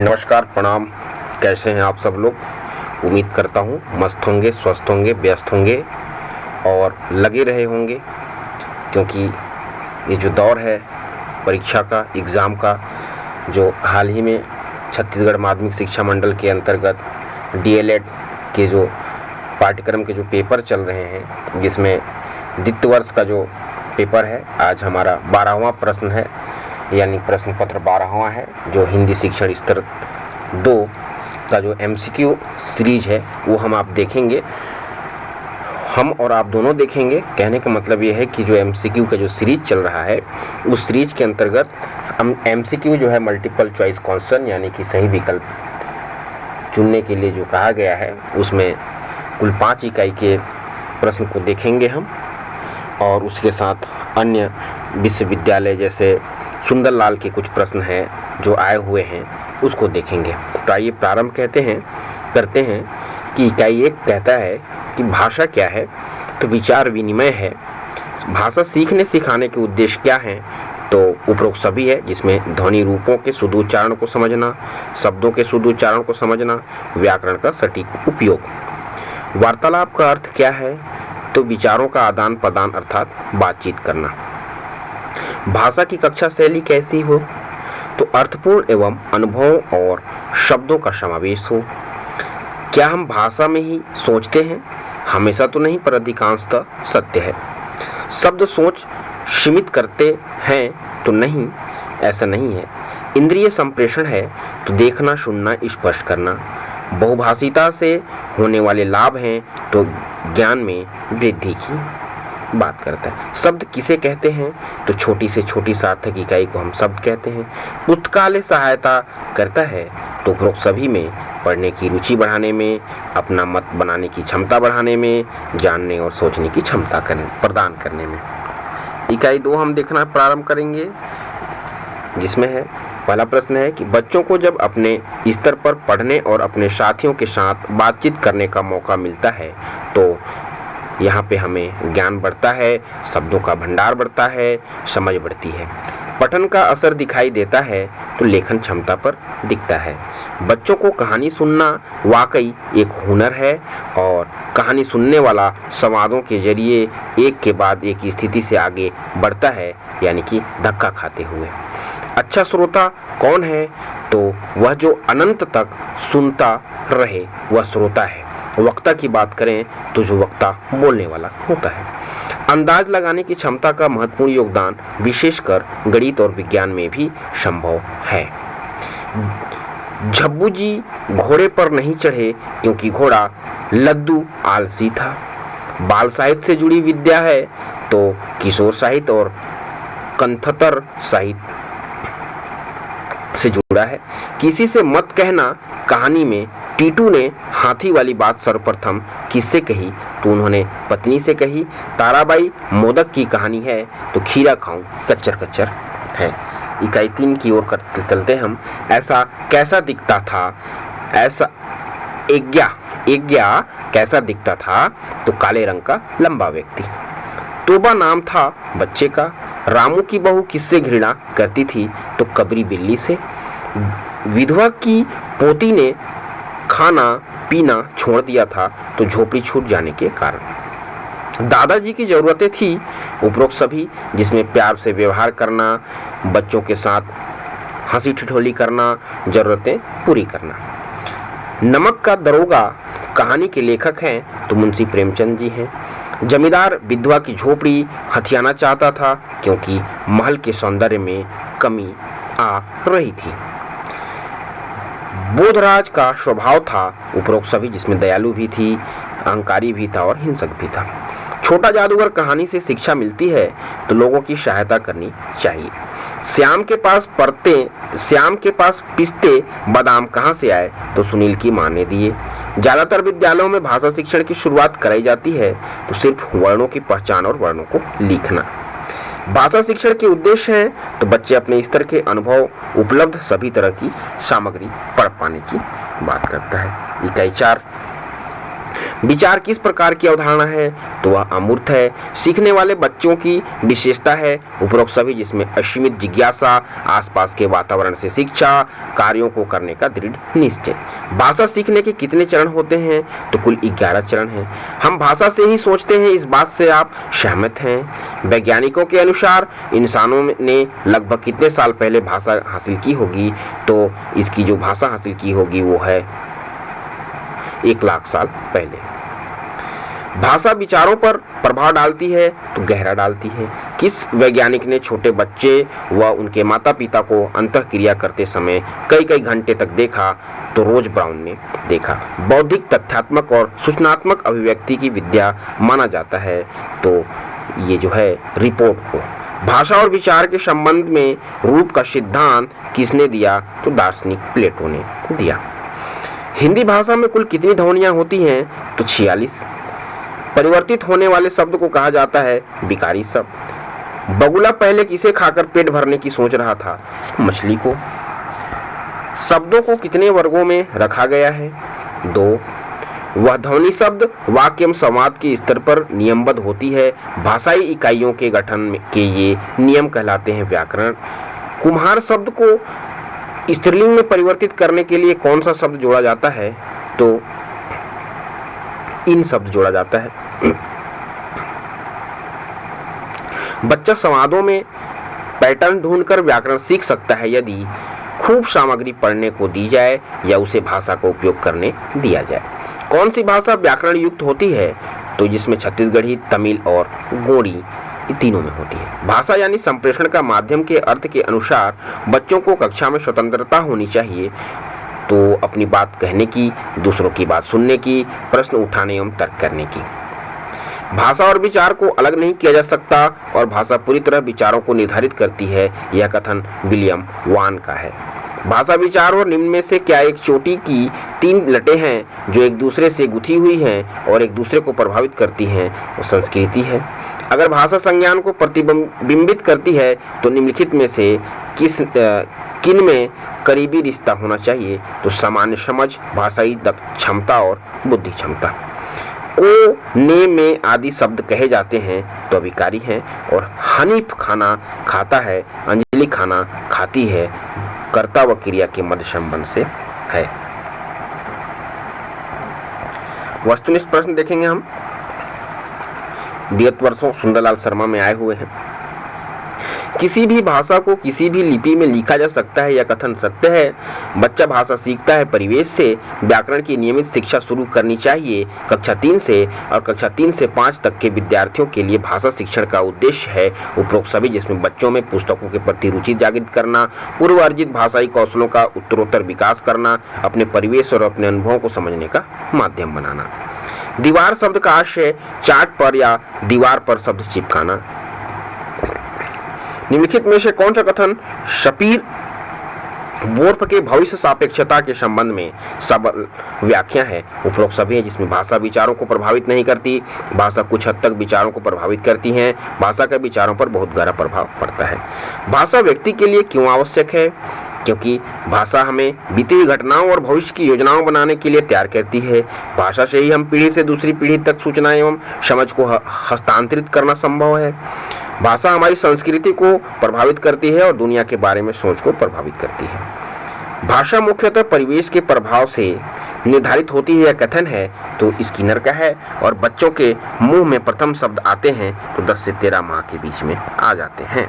नमस्कार, प्रणाम। कैसे हैं आप सब लोग? उम्मीद करता हूँ मस्त होंगे, स्वस्थ होंगे, व्यस्त होंगे और लगे रहे होंगे, क्योंकि ये जो दौर है परीक्षा का, एग्ज़ाम का, जो हाल ही में छत्तीसगढ़ माध्यमिक शिक्षा मंडल के अंतर्गत डीएलएड के जो पाठ्यक्रम के जो पेपर चल रहे हैं, जिसमें द्वितीय वर्ष का जो पेपर है, आज हमारा 12वां प्रश्न है, यानी प्रश्न पत्र 12वां है, जो हिंदी शिक्षण स्तर 2 का जो एमसीक्यू सीरीज है वो हम आप देखेंगे। हम और आप दोनों देखेंगे। कहने का मतलब ये है कि जो एमसीक्यू का जो सीरीज चल रहा है, उस सीरीज के अंतर्गत हम एमसीक्यू जो है मल्टीपल चॉइस क्वेश्चन, यानी कि सही विकल्प चुनने के लिए जो कहा गया है, उसमें कुल 5 इकाई के प्रश्न को देखेंगे हम, और उसके साथ अन्य विश्वविद्यालय जैसे सुंदरलाल के कुछ प्रश्न हैं जो आए हुए हैं, उसको देखेंगे। तो आइए प्रारंभ करते हैं कि इकाई 1 कहता है कि भाषा क्या है? तो विचार विनिमय है। भाषा सीखने सिखाने के उद्देश्य क्या हैं? तो उपरोक्त सभी है, जिसमें ध्वनि रूपों के शुद्ध उच्चारण को समझना, शब्दों के शुद्ध उच्चारण को समझना, व्याकरण का सटीक उपयोग। वार्तालाप का अर्थ क्या है? तो विचारों का आदान प्रदान अर्थात बातचीत करना। भाषा की कक्षा शैली कैसी हो? तो अर्थपूर्ण एवं अनुभव और शब्दों का समावेश हो। क्या हम भाषा में ही सोचते हैं? हमेशा तो नहीं, पर अधिकांशतः सत्य है। शब्द सोच सीमित करते हैं तो नहीं, ऐसा नहीं है। इंद्रिय संप्रेषण है तो देखना, सुनना, स्पर्श करना। बहुभाषिता से होने वाले लाभ हैं तो ज्ञान में वृद्धि की बात करता है। शब्द किसे कहते हैं? तो छोटी से छोटी सार्थक इकाई को हम शब्द कहते हैं। पुस्तकालय सहायता करता है तो उपरोक्त सभी में पढ़ने की रुचि बढ़ाने में, अपना मत बनाने की क्षमता बढ़ाने में, जानने और सोचने की क्षमता प्रदान करने में। इकाई 2 हम देखना प्रारंभ करेंगे, जिसमें है पहला प्रश्न है कि बच्चों को जब अपने स्तर पर पढ़ने और अपने साथियों के साथ बातचीत करने का मौका मिलता है तो यहाँ पे हमें ज्ञान बढ़ता है, शब्दों का भंडार बढ़ता है, समझ बढ़ती है। पठन का असर दिखाई देता है तो लेखन क्षमता पर दिखता है। बच्चों को कहानी सुनना वाकई एक हुनर है, और कहानी सुनने वाला संवादों के जरिए एक के बाद एक स्थिति से आगे बढ़ता है, यानी कि धक्का खाते हुए। अच्छा श्रोता कौन है? तो वह जो अनंत तक सुनता रहे, वह श्रोता है। वक्ता की बात करें तो जो वक्ता बोलने वाला होता है। अंदाज लगाने की क्षमता का महत्वपूर्ण योगदान विशेषकर गणित और विज्ञान में भी संभव है। झब्बू जी घोड़े पर नहीं चढ़े क्योंकि घोड़ा लद्दू आलसी था। बाल साहित्य से जुड़ी विद्या है तो किशोर साहित्य और कंथतर साहित्य से जुड़ा है। किसी से मत कहना कहानी में टीटू ने हाथी वाली बात सर्वप्रथम किससे कही? तो उन्होंने पत्नी से कही। ताराबाई मोदक की कहानी है तो खीरा खाऊं कच्चर कच्चर है। इकाई 3 की ओर चलते हम। ऐसा कैसा दिखता था? ऐसा एग्या कैसा दिखता था? तो काले रंग का लंबा व्यक्ति। तोबा नाम था बच्चे का। रामू की बहू किससे घृणा करती थी? तो कबरी बिल्ली से। विधवा की पोती ने खाना पीना छोड़ दिया था तो झोपड़ी छूट जाने के कारण। दादाजी की जरूरतें थी उपरोक्त सभी, जिसमें प्यार से व्यवहार करना, बच्चों के साथ हंसी ठिठोली करना, जरूरतें पूरी करना। नमक का दरोगा कहानी के लेखक हैं तो मुंशी प्रेमचंद जी हैं। जमींदार विधवा की झोपड़ी हथियाना चाहता था क्योंकि महल के सौंदर्य में कमी आ रही थी। बोधराज का स्वभाव था उपरोक्त सभी, जिसमें दयालु भी थी, अहंकारी भी था और हिंसक भी था। छोटा जादूगर कहानी से शिक्षा मिलती है तो लोगों की सहायता करनी चाहिए। श्याम के पास पिस्ते बादाम कहाँ से आए? तो सुनील की मां ने दिए। ज्यादातर विद्यालयों में भाषा शिक्षण की शुरुआत कराई जाती है तो सिर्फ वर्णों की पहचान और वर्णों को लिखना। भाषा शिक्षण के उद्देश्य हैं तो बच्चे अपने स्तर के अनुभव उपलब्ध सभी तरह की सामग्री पढ़ पाने की बात करता है। इकाई 4 विचार किस प्रकार की अवधारणा है, तो वह अमूर्त है, सीखने वाले बच्चों की विशेषता है। उपरोक्त सभी जिसमें असीमित जिज्ञासा, आसपास के वातावरण से शिक्षा, कार्यों को करने का दृढ़ निश्चय। भाषा सीखने के कितने चरण होते हैं, तो कुल 11 चरण हैं। हम भाषा से ही सोचते हैं, इस बात से आप सहमत हैं? वैज्ञानिकों के अनुसार इंसानों ने लगभग कितने साल पहले भाषा हासिल की होगी, तो इसकी जो भाषा हासिल की होगी वो है 1 लाख साल पहले। भाषा विचारों पर प्रभाव डालती है तो गहरा डालती है। किस वैज्ञानिक ने छोटे बच्चे व उनके माता पिता को अंतःक्रिया करते समय कई घंटे तक देखा, तो रोज ब्राउन ने देखा। बौद्धिक, तथ्यात्मक और सूचनात्मक अभिव्यक्ति की विद्या माना जाता है, तो ये जो है रिपोर्ट को। भाषा और विचार के संबंध में रूप का सिद्धांत किसने दिया, तो दार्शनिक प्लेटो ने दिया। हिंदी भाषा में कुल कितनी ध्वनियां होती हैं, तो 46। परिवर्तित होने वाले शब्द को कहा जाता है विकारी शब्द। बगुला पहले किसे खाकर पेट भरने की सोच रहा था, मछली को। शब्दों को कितने वर्गों में रखा गया है, 2। वह ध्वनि शब्द वाक्य एवं संवाद के स्तर पर नियमबद्ध होती है। भाषाई इकाइयों के गठन के ये नियम कहलाते हैं व्याकरण। कुम्हार शब्द को स्त्रीलिंग में परिवर्तित करने के लिए कौन सा शब्द जोड़ा जाता है, तो इन शब्द जोड़ा जाता है। बच्चा संवादों में पैटर्न ढूंढकर व्याकरण सीख सकता है यदि खूब सामग्री पढ़ने को दी जाए या उसे भाषा का उपयोग करने दिया जाए। कौन सी भाषा व्याकरण युक्त होती है, तो जिसमें छत्तीसगढ़ी, तमिल और गोंडी तीनों में होती है। भाषा यानी संप्रेषण का माध्यम के अर्थ के अनुसार बच्चों को कक्षा में स्वतंत्रता होनी चाहिए, तो अपनी बात कहने की, दूसरों की बात सुनने की, प्रश्न उठाने एवं तर्क करने की। भाषा और विचार को अलग नहीं किया जा सकता और भाषा पूरी तरह विचारों को निर्धारित करती है, यह कथन विलियम वान का है। भाषा, विचार और निम्न में से क्या एक चोटी की 3 लटें हैं जो एक दूसरे से गुथी हुई हैं और एक दूसरे को प्रभावित करती हैं, वो संस्कृति है। अगर भाषा संज्ञान को प्रतिबिंबित करती है तो निम्नलिखित में से किन में करीबी रिश्ता होना चाहिए, तो सामान्य समझ, भाषाई क्षमता और बुद्धि क्षमता। को, ने, में आदि शब्द कहे जाते हैं तो अभिकारी हैं, और हनीफ खाना खाता है, अंजलि खाना खाती है, कर्ता व क्रिया के मध्य संबंध से है। वस्तुनिष्ठ प्रश्न देखेंगे हम। विगत वर्षों सुंदरलाल शर्मा में आए हुए हैं। किसी भी भाषा को किसी भी लिपि में लिखा जा सकता है, यह कथन सत्य है। बच्चा भाषा सीखता है परिवेश से। व्याकरण की नियमित शिक्षा शुरू करनी चाहिए कक्षा 3 से, और कक्षा 3 से 5 तक के विद्यार्थियों के लिए भाषा शिक्षण का उद्देश्य है उपरोक्त सभी, जिसमें बच्चों में पुस्तकों के प्रति रुचि जागृत करना, पूर्व अर्जित भाषाई कौशलों का उत्तरोत्तर विकास करना, अपने परिवेश और अपने अनुभवों को समझने का माध्यम बनाना। दीवार शब्द का आशय चार्ट पर या दीवार पर शब्द चिपकाना। निम्नलिखित में से कौन सा कथन शपीर वोर्फ के भविष्य सापेक्षता के संबंध में सबल व्याख्या है? उपरोक्त सभी है जिसमें भाषा विचारों को प्रभावित नहीं करती, भाषा कुछ हद तक विचारों को प्रभावित करती है, भाषा का विचारों पर बहुत गहरा प्रभाव पड़ता है। भाषा व्यक्ति के लिए क्यों आवश्यक है? क्योंकि भाषा हमें बीती हुई घटनाओं और भविष्य की योजनाओं बनाने के लिए तैयार करती है। भाषा से ही हम पीढ़ी से दूसरी पीढ़ी तक सूचना एवं समझ को हस्तांतरित करना संभव है। भाषा हमारी संस्कृति को प्रभावित करती है और दुनिया के बारे में सोच को प्रभावित करती है। भाषा मुख्यतः परिवेश के प्रभाव से निर्धारित होती है, यह कथन है तो स्किनर का है, और बच्चों के मुंह में प्रथम शब्द आते हैं तो 10 से 13 माह के बीच में आ जाते हैं।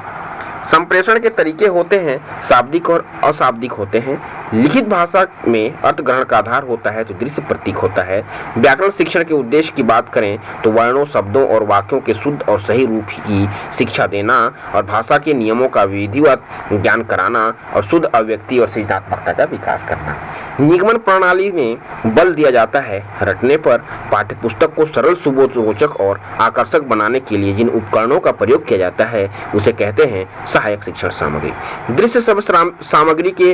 संप्रेषण के तरीके होते हैं, शाब्दिक और अशाब्दिक होते हैं। लिखित भाषा में अर्थ ग्रहण का आधार होता है तो दृश्य प्रतीक होता है। व्याकरण शिक्षण के उद्देश्य की बात करें तो वर्णों, शब्दों और वाक्यों के शुद्ध और सही रूप की शिक्षा देना और भाषा के नियमों का विधिवत ज्ञान कराना और शुद्ध अभिव्यक्ति और सृजनात्मकता का विकास करना। निगमन प्रणाली में बल दिया जाता है रटने पर। पाठ्यपुस्तक को सरल, सुबोधरोचक और आकर्षक बनाने के लिए जिन उपकरणों का प्रयोग किया जाता है उसे कहते हैं सहायक शिक्षण सामग्री। दृश्य शब्द सामग्री के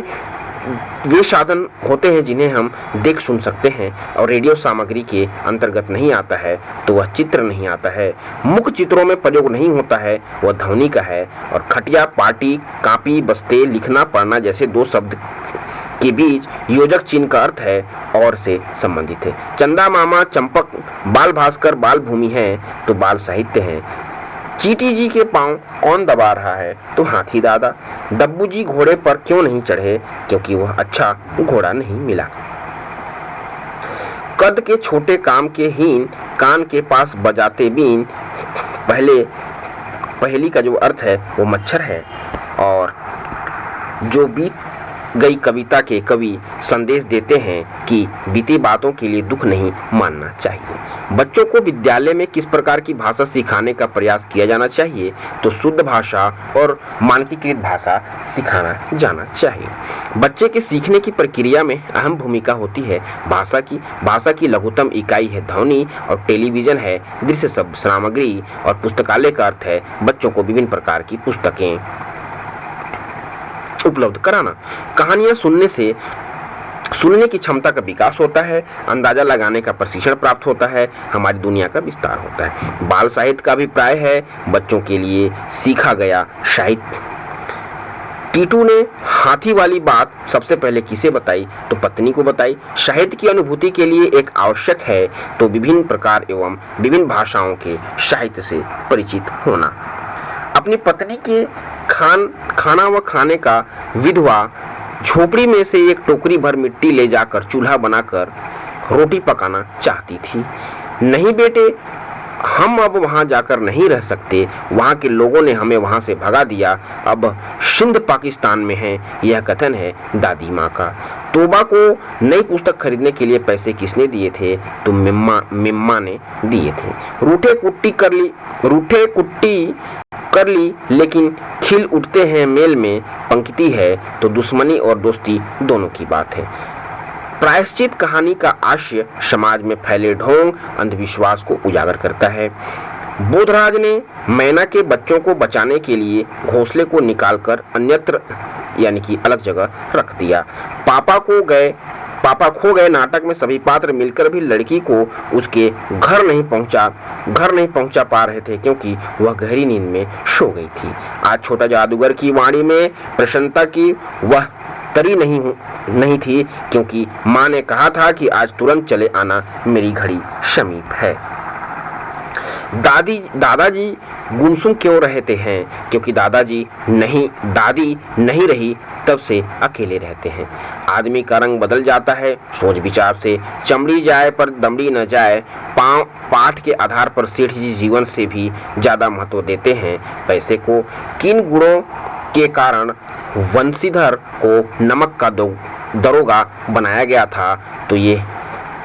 वे साधन होते हैं जिन्हें हम देख सुन सकते हैं, और रेडियो सामग्री के अंतर्गत नहीं आता है तो वह चित्र नहीं आता है। मुख्य चित्रों में प्रयोग नहीं होता है, वह ध्वनि का है। और खटिया, पाटी, कापी, बस्ते, लिखना, पढ़ना जैसे 2 शब्द के बीच योजक चिन्ह का अर्थ है और से संबंधित है। चंदा मामा, चंपक, बाल भास्कर, बाल भूमि है तो बाल साहित्य है। चीटी जी के पांव कौन दबा रहा है तो हाथी दादा। डब्बू जी घोड़े पर क्यों नहीं चढ़े, क्योंकि वह अच्छा घोड़ा नहीं मिला। कद के छोटे काम के हीन, कान के पास बजाते बीन। पहली का जो अर्थ है वो मच्छर है। और जो बीत गई कविता के कवि संदेश देते हैं कि बीती बातों के लिए दुख नहीं मानना चाहिए। बच्चों को विद्यालय में किस प्रकार की भाषा सिखाने का प्रयास किया जाना चाहिए तो शुद्ध भाषा और मानकीकृत भाषा सिखाना जाना चाहिए। बच्चे के सीखने की प्रक्रिया में अहम भूमिका होती है भाषा की लघुत्तम इकाई है ध्वनि और टेलीविजन है दृश्य सामग्री और पुस्तकालय का अर्थ है बच्चों को विभिन्न प्रकार की पुस्तकें उपलब्ध कराना। कहानियां सुनने की क्षमता का विकास होता है, अंदाजा लगाने का प्रशिक्षण प्राप्त होता है, हमारी दुनिया का विस्तार होता है। बाल साहित्य का अभिप्राय है बच्चों के लिए सीखा गया साहित्य। टीटू ने हाथी वाली बात सबसे पहले किसे बताई तो पत्नी को बताई। साहित्य की अनुभूति के लिए एक आवश्यक है तो विभिन्न प्रकार एवं विभिन्न भाषाओं के साहित्य से परिचित होना। अपनी पत्नी के खाना व खाने का विधवा झोपड़ी में से एक टोकरी भर मिट्टी ले जाकर चूल्हा बनाकर रोटी पकाना चाहती थी। नहीं बेटे, हम अब वहां जाकर नहीं रह सकते, वहां के लोगों ने हमें वहां से भगा दिया, अब सिंध पाकिस्तान में है। यह कथन है दादी माँ का। तोबा को नई पुस्तक खरीदने के लिए पैसे किसने दिए थे तो मिम्मा ने दिए थे। रूठे कुट्टी कर ली लेकिन खिल उठते हैं मेल में, पंक्ति है तो दुश्मनी और दोस्ती दोनों की बात है। प्रायश्चित कहानी का आशय समाज में फैले ढोंग अंधविश्वास को उजागर करता है। बोधराज ने मैना के बच्चों को बचाने के लिए घोंसले को निकालकर अन्यत्र यानी कि अलग जगह रख दिया। पापा खो गए नाटक में सभी पात्र मिलकर भी लड़की को उसके घर नहीं पहुंचा पा रहे थे क्योंकि वह गहरी नींद में सो गई थी। आज छोटा जादूगर की वाणी में प्रसन्नता की वह तरी नहीं थी क्योंकि माँ ने कहा था कि आज तुरंत चले आना, मेरी घड़ी समीप है। दादाजी गुमसुम क्यों रहते हैं क्योंकि दादी नहीं रही तब से अकेले रहते हैं। आदमी का रंग बदल जाता है सोच विचार से, चमड़ी जाए पर दमड़ी न जाए। पाठ के आधार पर सेठ जी जीवन से भी ज्यादा महत्व देते हैं पैसे को। किन गुणों के कारण वंशीधर को नमक का दरोगा बनाया गया था तो ये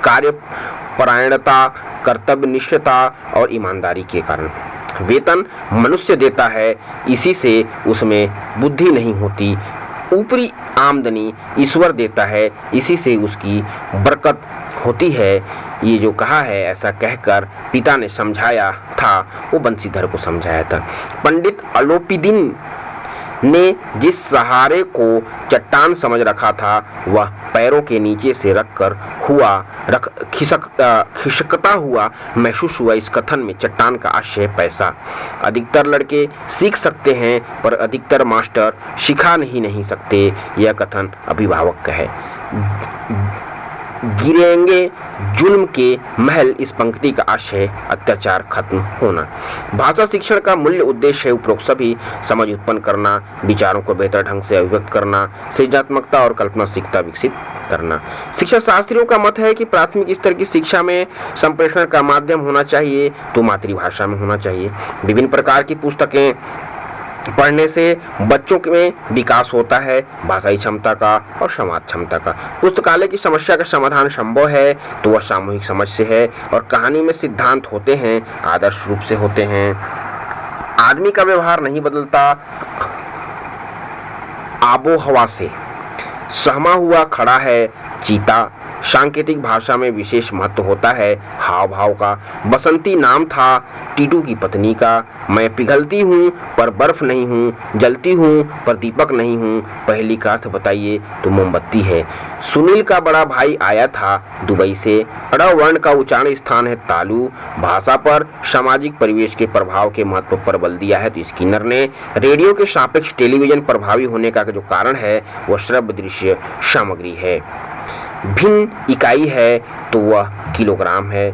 कार्यपरायणता, कर्तव्यनिष्ठता और ईमानदारी के कारण। वेतन मनुष्य देता है, इसी से उसमें बुद्धि नहीं होती। ऊपरी आमदनी ईश्वर देता है, इसी से उसकी बरकत होती है। ये जो कहा है ऐसा कहकर पिता ने समझाया था, वो बंशीधर को समझाया था। पंडित अलोपीदीन ने जिस सहारे को चट्टान समझ रखा था वह पैरों के नीचे से खिसकता हुआ महसूस हुआ। इस कथन में चट्टान का आशय पैसा। अधिकतर लड़के सीख सकते हैं पर अधिकतर मास्टर सिखा नहीं सकते, यह कथन अभिभावक का है। गिरेंगे जुल्म के महल, इस पंक्ति का आशय अत्याचार खत्म होना। भाषा शिक्षण का मूल्य उद्देश्य है उपरोक्त सभी समझ उत्पन्न करना, विचारों को बेहतर ढंग से अभिव्यक्त करना, सृजनात्मकता और कल्पनाशीलता विकसित करना। शिक्षा शास्त्रियों का मत है कि प्राथमिक स्तर की शिक्षा में संप्रेषण का माध्यम होना चाहिए तो मातृभाषा में होना चाहिए। विभिन्न प्रकार की पुस्तकें पढ़ने से बच्चों में विकास होता है, भाषाई क्षमता का और संवाद क्षमता का। पुस्तकालय की समस्या का समाधान संभव है तो वह सामूहिक समझ से है और कहानी में सिद्धांत होते हैं, आदर्श रूप से होते हैं। आदमी का व्यवहार नहीं बदलता, आबो हवा से सहमा हुआ खड़ा है चीता, सांकेतिक भाषा में विशेष महत्व होता है हाव भाव का। बसंती नाम था टीटू की पत्नी का। मैं पिघलती हूँ पर बर्फ नहीं हूँ, जलती हूँ पर दीपक नहीं हूँ। पहली का अर्थ बताइए तो मोमबत्ती है। सुनील का बड़ा भाई आया था दुबई से। अड़ा वर्ण का उच्चारण स्थान है तालु। भाषा पर सामाजिक परिवेश के प्रभाव के महत्व पर बल दिया है तो स्किनर ने। रेडियो के सापेक्ष टेलीविजन प्रभावी होने का जो कारण है वह श्रव्य दृश्य सामग्री है। भिन्न इकाई है तो वह किलोग्राम है।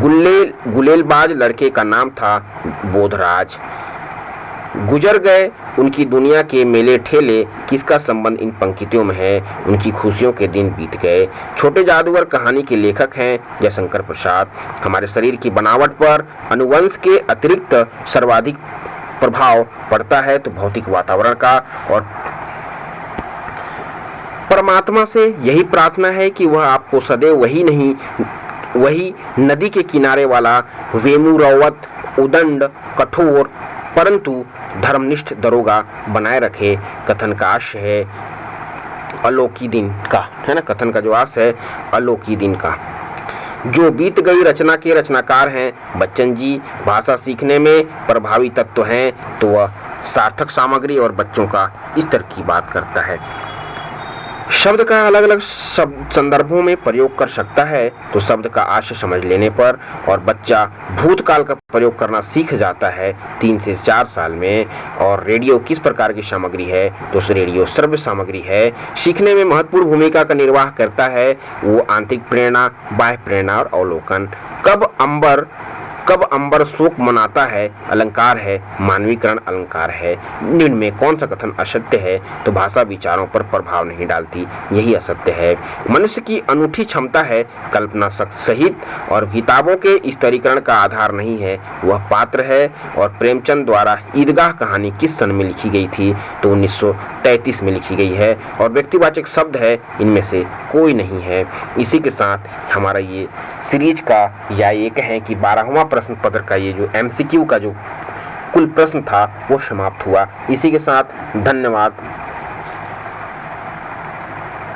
गुलेलबाज लड़के का नाम था बोधराज। गुजर गए उनकी दुनिया के मेले ठेले, किसका संबंध इन पंक्तियों में है? उनकी खुशियों के दिन बीत गए। छोटे जादूगर कहानी के लेखक हैं जयशंकर प्रसाद। हमारे शरीर की बनावट पर अनुवंश के अतिरिक्त सर्वाधिक प्रभाव पड़ता है तो भौतिक वातावरण का। और परमात्मा से यही प्रार्थना है कि वह आपको सदैव वही नदी के किनारे वाला वेमुरवत उदंड कठोर परंतु धर्मनिष्ठ दरोगा बनाए रखे। कथन का आशय है अलौकिक दिन का, है ना। कथन का जो आशय है अलौकिक दिन का। जो बीत गई रचना के रचनाकार हैं बच्चन जी। भाषा सीखने में प्रभावी तत्व हैं तो वह सार्थक सामग्री और बच्चों का स्तर की बात करता है। शब्द का अलग अलग संदर्भों में प्रयोग कर सकता है तो शब्द का आशय समझ लेने पर और बच्चा भूतकाल का प्रयोग करना सीख जाता है 3 से 4 साल में। और रेडियो किस प्रकार की सामग्री है तो रेडियो श्रव्य सामग्री है। सीखने में महत्वपूर्ण भूमिका का निर्वाह करता है वो आंतरिक प्रेरणा, बाह्य प्रेरणा और अवलोकन। कब अंबर शोक मनाता है अलंकार है, मानवीकरण अलंकार है। निम्न में कौन सा कथन असत्य है तो भाषा विचारों पर प्रभाव नहीं डालती, यही असत्य है। मनुष्य की अनूठी क्षमता है कल्पना सहित और किताबों के स्तरीकरण का आधार नहीं है, वह पात्र है। और प्रेमचंद द्वारा ईदगाह कहानी किस सन में लिखी गई थी तो 1933 में लिखी गई है। और व्यक्तिवाचक शब्द है इनमें से कोई नहीं है। इसी के साथ हमारा ये सीरीज का या एक है कि 12वां प्रश्न पत्र का ये जो MCQ का जो कुल प्रश्न था वो समाप्त हुआ। इसी के साथ धन्यवाद।